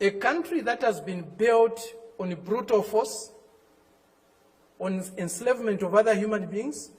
A country that has been built on brutal force, on enslavement of other human beings,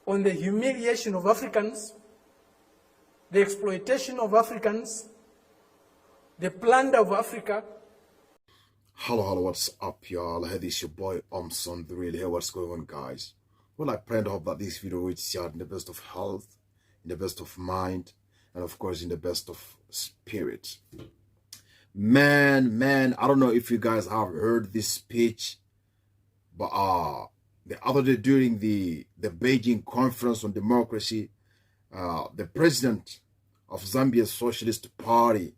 on the humiliation of Africans, the exploitation of Africans, the plunder of Africa. Hello, what's up, y'all? Hey, this is your boy, Omson, the real. Hey, what's going on, guys? Well, I pray and hope that this video reaches you in the best of health, in the best of mind, and of course, in the best of spirit. Man, I don't know if you guys have heard this speech, but the other day during the Beijing Conference on Democracy, the president of Zambia's Socialist Party,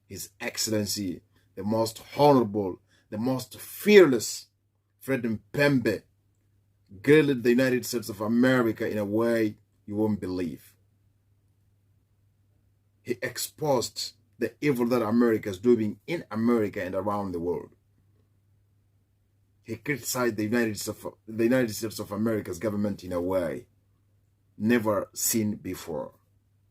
His Excellency, the most honorable, the most fearless Fred Mpembe, grilled the United States of America in a way you won't believe. He exposed the evil that America is doing in America and around the world. He criticized the United States of America's government in a way never seen before.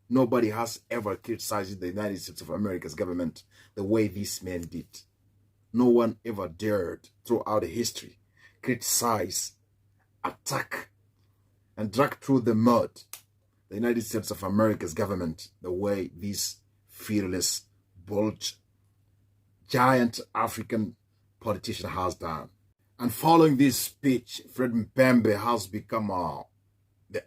Nobody has ever criticized the United States of America's government the way this man did. No one ever dared throughout history criticize, attack, and drag through the mud the United States of America's government the way this fearless, bold, giant African politician has done. And following this speech, Fred Mpembe has become the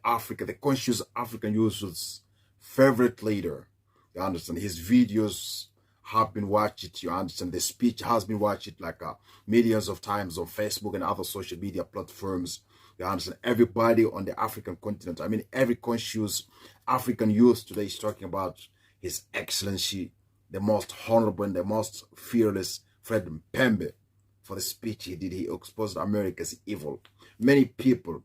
conscious African youth's favorite leader. You understand? His videos have been watched. You understand? The speech has been watched like millions of times on Facebook and other social media platforms. You understand? Everybody on the African continent, I mean, every conscious African youth today is talking about His Excellency, the most honorable and the most fearless Fred Mpembe. For the speech he did, he exposed America's evil. Many people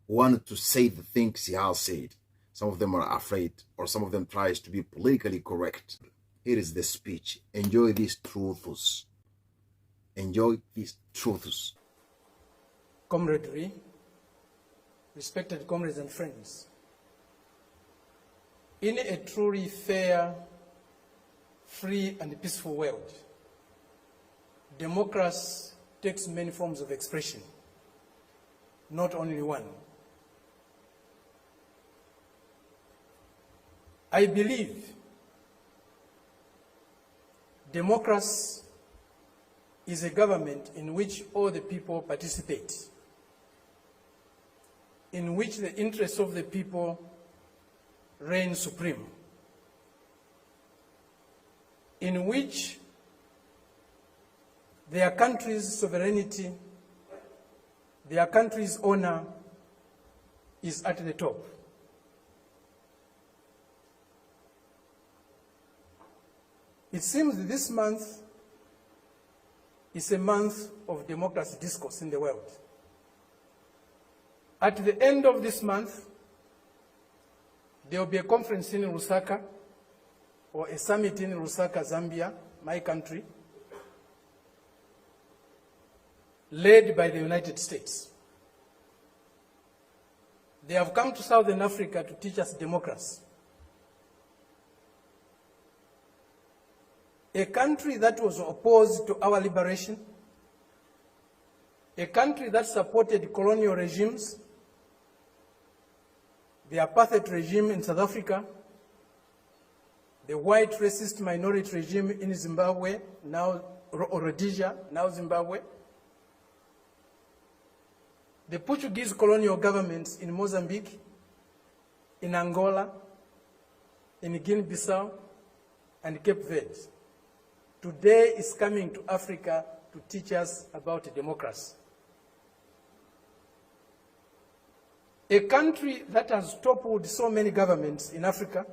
wanted to say the things he has said. Some of them are afraid, or some of them tries to be politically correct. Here is the speech. Enjoy these truths. Enjoy these truths. Comradely, respected comrades and friends, in a truly fair, free and peaceful world, democracy takes many forms of expression, not only one. I believe democracy is a government in which all the people participate, in which the interests of the people reign supreme, in which their country's sovereignty, their country's honor is at the top. It seems that this month is a month of democracy discourse in the world. At the end of this month, there will be a conference in Lusaka, or a summit in Lusaka, Zambia, my country, led by the United States. They have come to Southern Africa to teach us democracy. A country that was opposed to our liberation, a country that supported colonial regimes, the apartheid regime in South Africa, the white racist minority regime in Zimbabwe, now Rhodesia, now Zimbabwe, the Portuguese colonial governments in Mozambique, in Angola, in Guinea-Bissau, and Cape Verde, today is coming to Africa to teach us about democracy. A country that has toppled so many governments in Africa,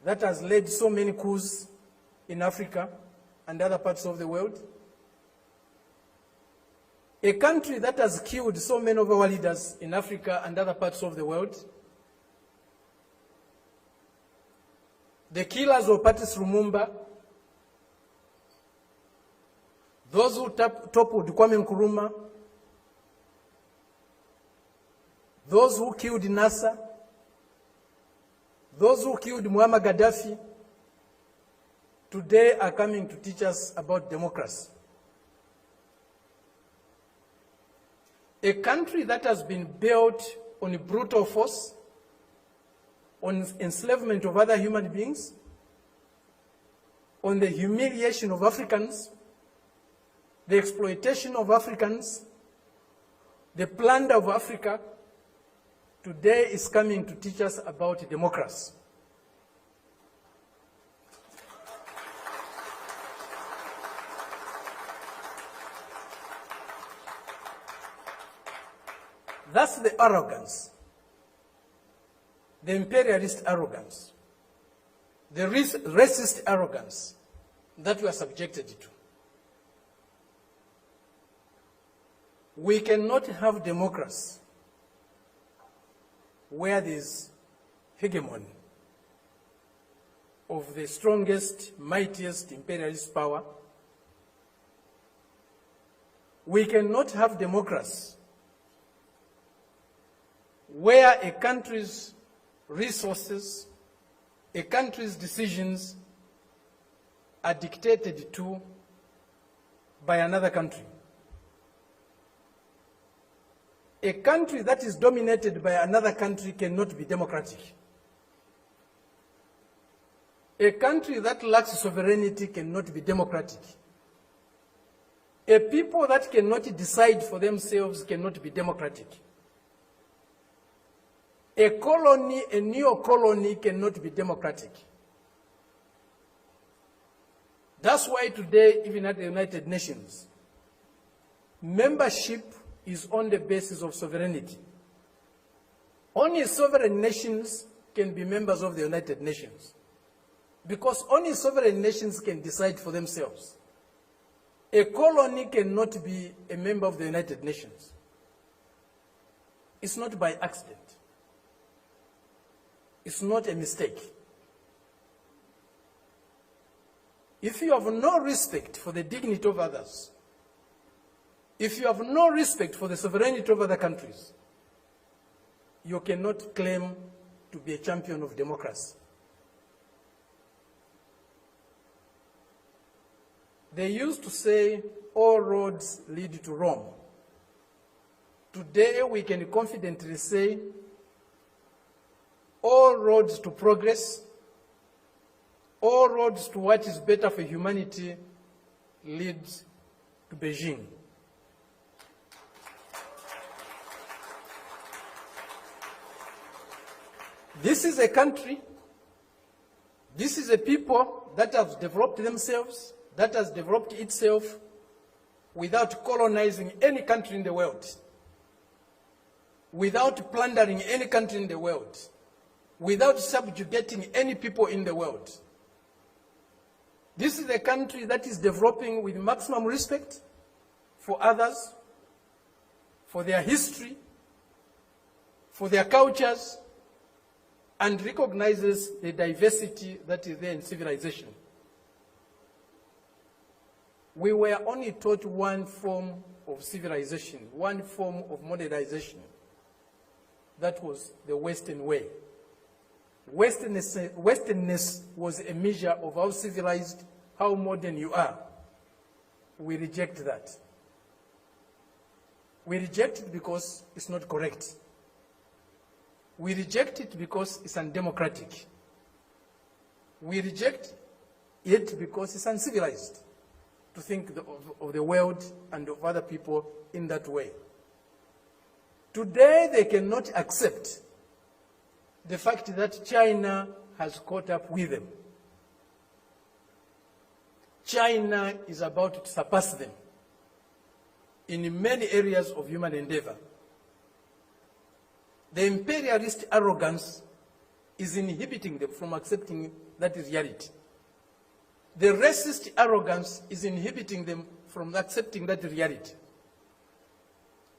that has led so many coups in Africa and other parts of the world, a country that has killed so many of our leaders in Africa and other parts of the world, the killers of Patrice Lumumba, those who toppled Kwame Nkrumah, those who killed Nasser, those who killed Muammar Gaddafi, today are coming to teach us about democracy. A country that has been built on brutal force, on enslavement of other human beings, on the humiliation of Africans, the exploitation of Africans, the plunder of Africa, today is coming to teach us about democracy. That's the arrogance, the imperialist arrogance, the racist arrogance that we are subjected to. We cannot have democracy where there is hegemony of the strongest, mightiest imperialist power. We cannot have democracy where a country's resources, a country's decisions are dictated to by another country. A country that is dominated by another country cannot be democratic. A country that lacks sovereignty cannot be democratic. A people that cannot decide for themselves cannot be democratic. A colony, a neo-colony cannot be democratic. That's why today, even at the United Nations, membership is on the basis of sovereignty. Only sovereign nations can be members of the United Nations, because only sovereign nations can decide for themselves. A colony cannot be a member of the United Nations. It's not by accident. It's not a mistake. If you have no respect for the dignity of others, if you have no respect for the sovereignty of other countries, you cannot claim to be a champion of democracy. They used to say, all roads lead to Rome. Today we can confidently say, all roads to progress, all roads to what is better for humanity leads to Beijing. This is a country, this is a people that have developed themselves, that has developed itself without colonizing any country in the world, without plundering any country in the world, without subjugating any people in the world. This is a country that is developing with maximum respect for others, for their history, for their cultures, and recognizes the diversity that is there in civilization. We were only taught one form of civilization, one form of modernization. That was the Western way. Westernness was a measure of how civilized, how modern you are. We reject that. We reject it because it's not correct. We reject it because it's undemocratic. We reject it because it's uncivilized to think of the world and of other people in that way. Today, they cannot accept the fact that China has caught up with them. China is about to surpass them in many areas of human endeavor. The imperialist arrogance is inhibiting them from accepting that reality. The racist arrogance is inhibiting them from accepting that reality.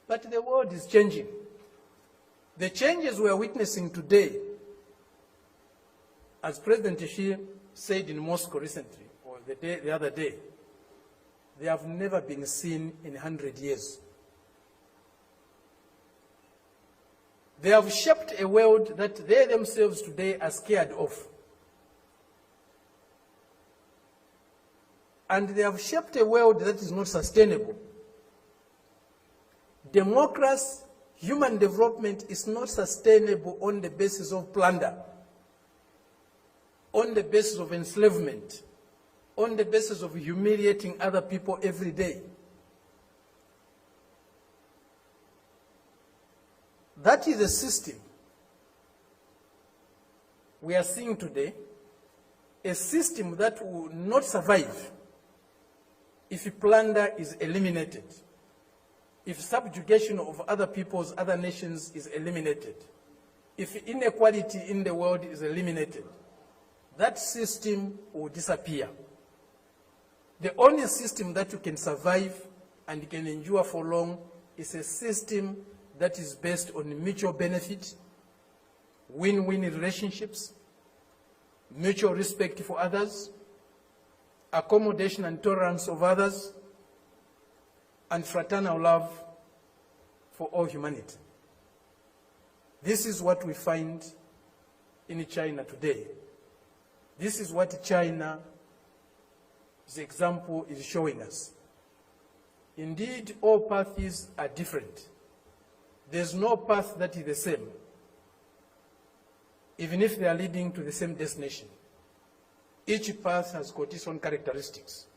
But the world is changing. The changes we are witnessing today, as President Xi said in Moscow recently, or the other day, they have never been seen in 100 years. They have shaped a world that they themselves today are scared of. And they have shaped a world that is not sustainable. Democracy, human development is not sustainable on the basis of plunder, on the basis of enslavement, on the basis of humiliating other people every day. That is a system we are seeing today, a system that will not survive if plunder is eliminated, if subjugation of other peoples, other nations is eliminated, if inequality in the world is eliminated. That system will disappear. The only system that you can survive and can endure for long is a system that is based on mutual benefit, win-win relationships, mutual respect for others, accommodation and tolerance of others, and fraternal love for all humanity. This is what we find in China today. This is what China's example is showing us. Indeed, all paths are different. There's no path that is the same, even if they are leading to the same destination. Each path has got its own characteristics.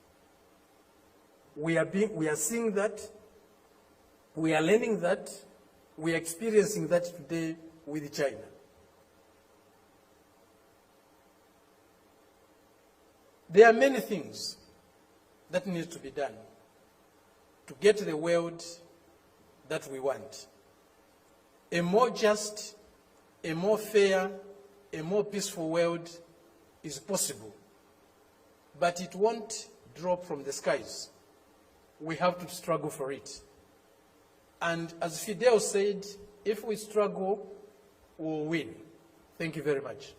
We are seeing that, we are learning that, we are experiencing that today with China. There are many things that need to be done to get the world that we want. A more just, a more fair, a more peaceful world is possible, but it won't drop from the skies. We have to struggle for it. And as Fidel said, if we struggle, we'll win. Thank you very much.